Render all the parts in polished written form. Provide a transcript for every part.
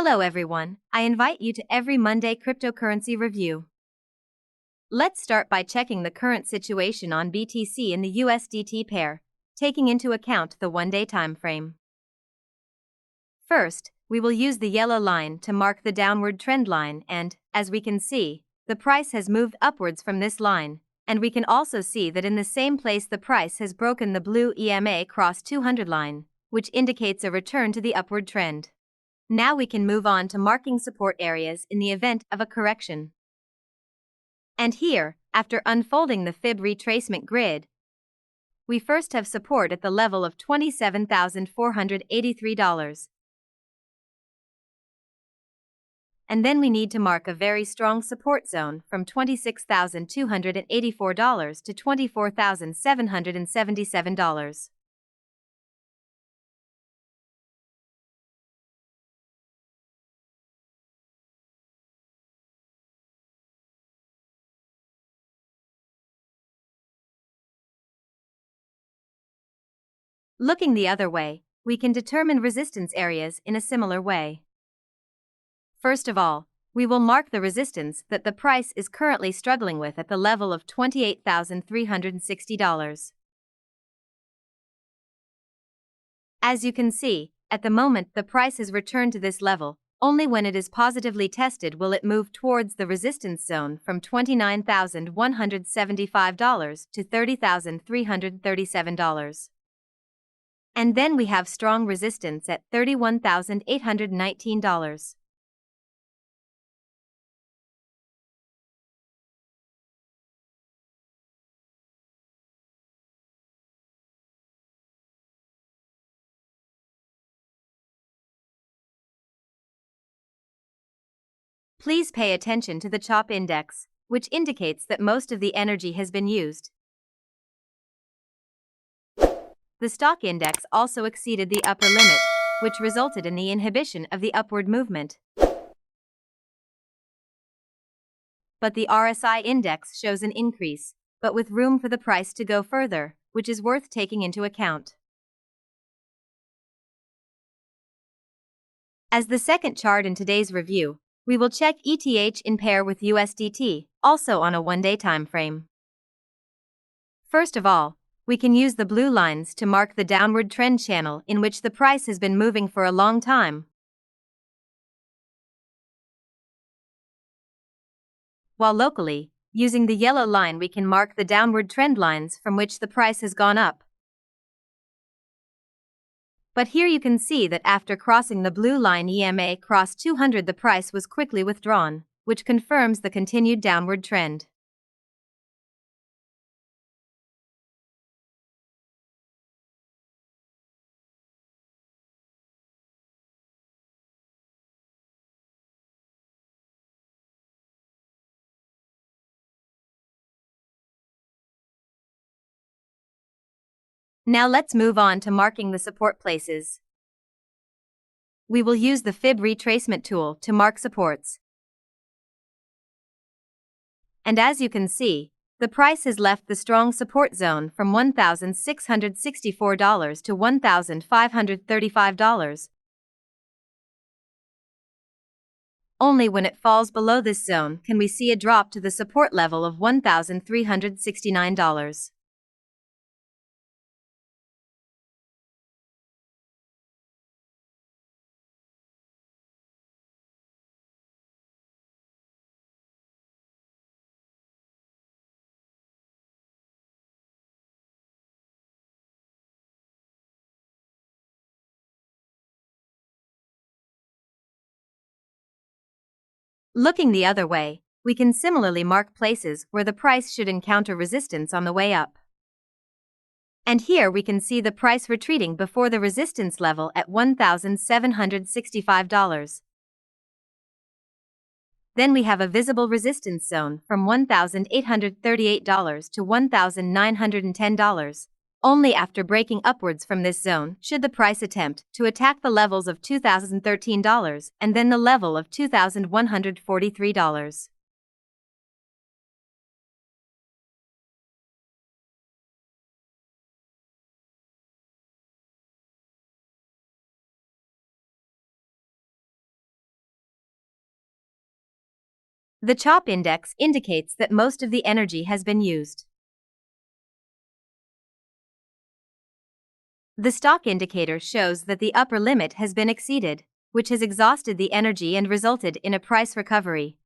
Hello everyone, I invite you to every Monday cryptocurrency review. Let's start by checking the current situation on BTC and the USDT pair, taking into account the one-day time frame. First, we will use the yellow line to mark the downward trend line and, as we can see, the price has moved upwards from this line, and we can also see that in the same place the price has broken the blue EMA Cross 200 line, which indicates a return to the upward trend. Now we can move on to marking support areas in the event of a correction. And here, after unfolding the fib retracement grid, we first have support at the level of $27,483. And then we need to mark a very strong support zone from $26,284 to $24,777. Looking the other way, we can determine resistance areas in a similar way. First of all, we will mark the resistance that the price is currently struggling with at the level of $28,360. As you can see, at the moment the price has returned to this level. Only when it is positively tested will it move towards the resistance zone from $29,175 to $30,337. And then we have strong resistance at $31,819. Please pay attention to the CHOP index, which indicates that most of the energy has been used. The stock index also exceeded the upper limit, which resulted in the inhibition of the upward movement. But the RSI index shows an increase, but with room for the price to go further, which is worth taking into account. As the second chart in today's review, we will check ETH in pair with USDT, also on a one-day time frame. First of all, we can use the blue lines to mark the downward trend channel in which the price has been moving for a long time. While locally, using the yellow line we can mark the downward trend lines from which the price has gone up. But here you can see that after crossing the blue line EMA Cross 200 the price was quickly withdrawn, which confirms the continued downward trend. Now let's move on to marking the support places. We will use the fib retracement tool to mark supports. And as you can see, the price has left the strong support zone from $1,664 to $1,535. Only when it falls below this zone can we see a drop to the support level of $1,369. Looking the other way, we can similarly mark places where the price should encounter resistance on the way up. And here we can see the price retreating before the resistance level at $1,765. Then we have a visible resistance zone from $1,838 to $1,910. Only after breaking upwards from this zone should the price attempt to attack the levels of $2,013 and then the level of $2,143. The CHOP index indicates that most of the energy has been used. The stock indicator shows that the upper limit has been exceeded, which has exhausted the energy and resulted in a price recovery.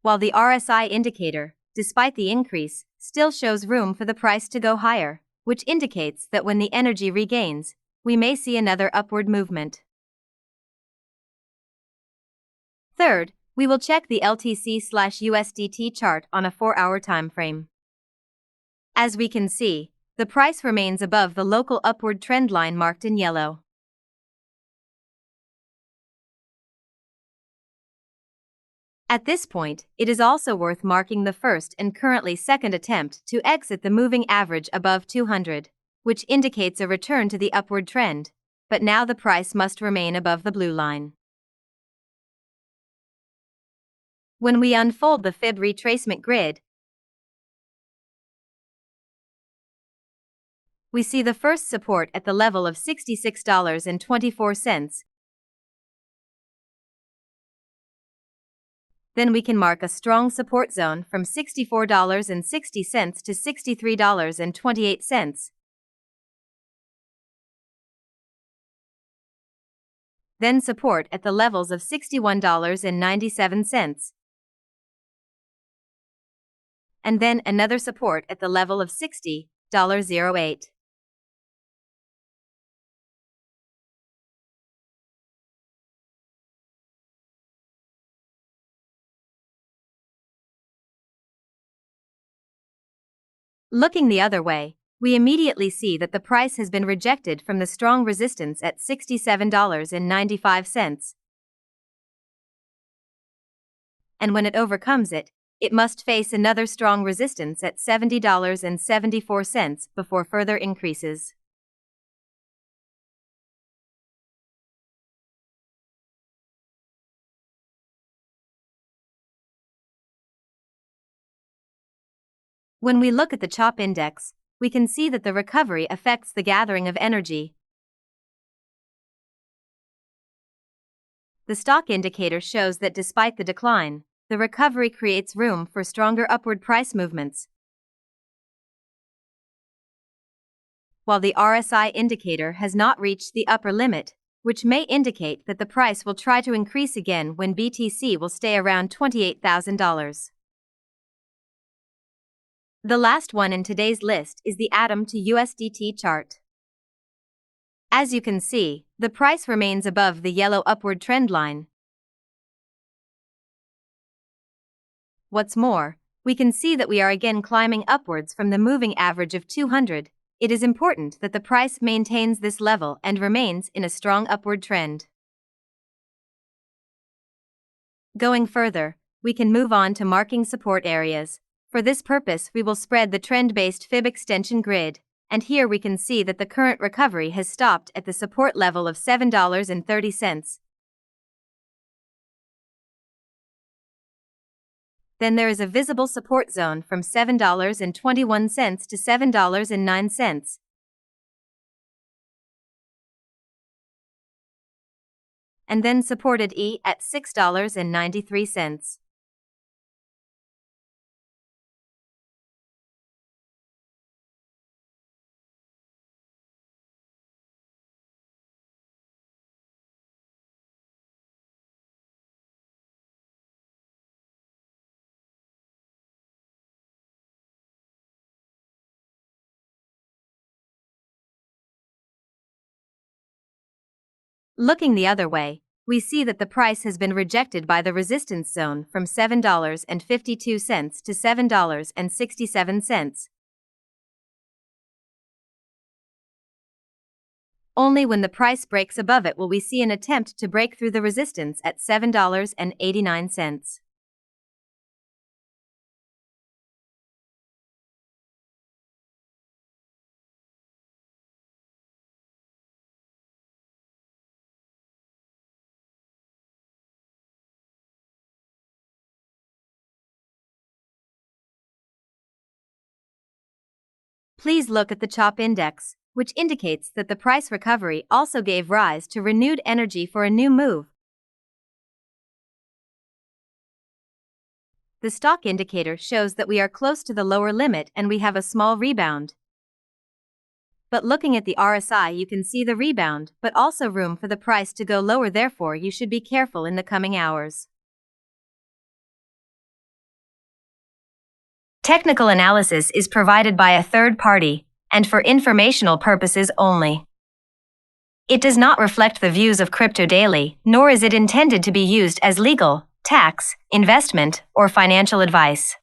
While the RSI indicator, despite the increase, still shows room for the price to go higher, which indicates that when the energy regains, we may see another upward movement. Third, we will check the LTC/USDT chart on a 4-hour time frame. As we can see, the price remains above the local upward trend line marked in yellow. At this point, it is also worth marking the first and currently second attempt to exit the moving average above 200, which indicates a return to the upward trend, but now the price must remain above the blue line. When we unfold the fib retracement grid, we see the first support at the level of $66.24. Then we can mark a strong support zone from $64.60 to $63.28. Then support at the levels of $61.97. And then another support at the level of $60.08. Looking the other way, we immediately see that the price has been rejected from the strong resistance at $67.95. And when it overcomes it, it must face another strong resistance at $70.74 before further increases. When we look at the CHOP index, we can see that the recovery affects the gathering of energy. The stock indicator shows that despite the decline, the recovery creates room for stronger upward price movements. While the RSI indicator has not reached the upper limit, which may indicate that the price will try to increase again when BTC will stay around $28,000. The last one in today's list is the ATOM to USDT chart. As you can see, the price remains above the yellow upward trend line. What's more, we can see that we are again climbing upwards from the moving average of 200. It is important that the price maintains this level and remains in a strong upward trend. Going further, we can move on to marking support areas. For this purpose, we will spread the trend-based fib extension grid, and here we can see that the current recovery has stopped at the support level of $7.30. Then there is a visible support zone from $7.21 to $7.09. And then supported E at $6.93. Looking the other way, we see that the price has been rejected by the resistance zone from $7.52 to $7.67. Only when the price breaks above it will we see an attempt to break through the resistance at $7.89. Please look at the CHOP index, which indicates that the price recovery also gave rise to renewed energy for a new move, the stock indicator shows that we are close to the lower limit and we have a small rebound. But looking at the RSI, you can see the rebound, but also room for the price to go lower. Therefore, you should be careful in the coming hours. Technical analysis is provided by a third party and for informational purposes only. It does not reflect the views of CryptoDaily, nor is it intended to be used as legal, tax, investment, or financial advice.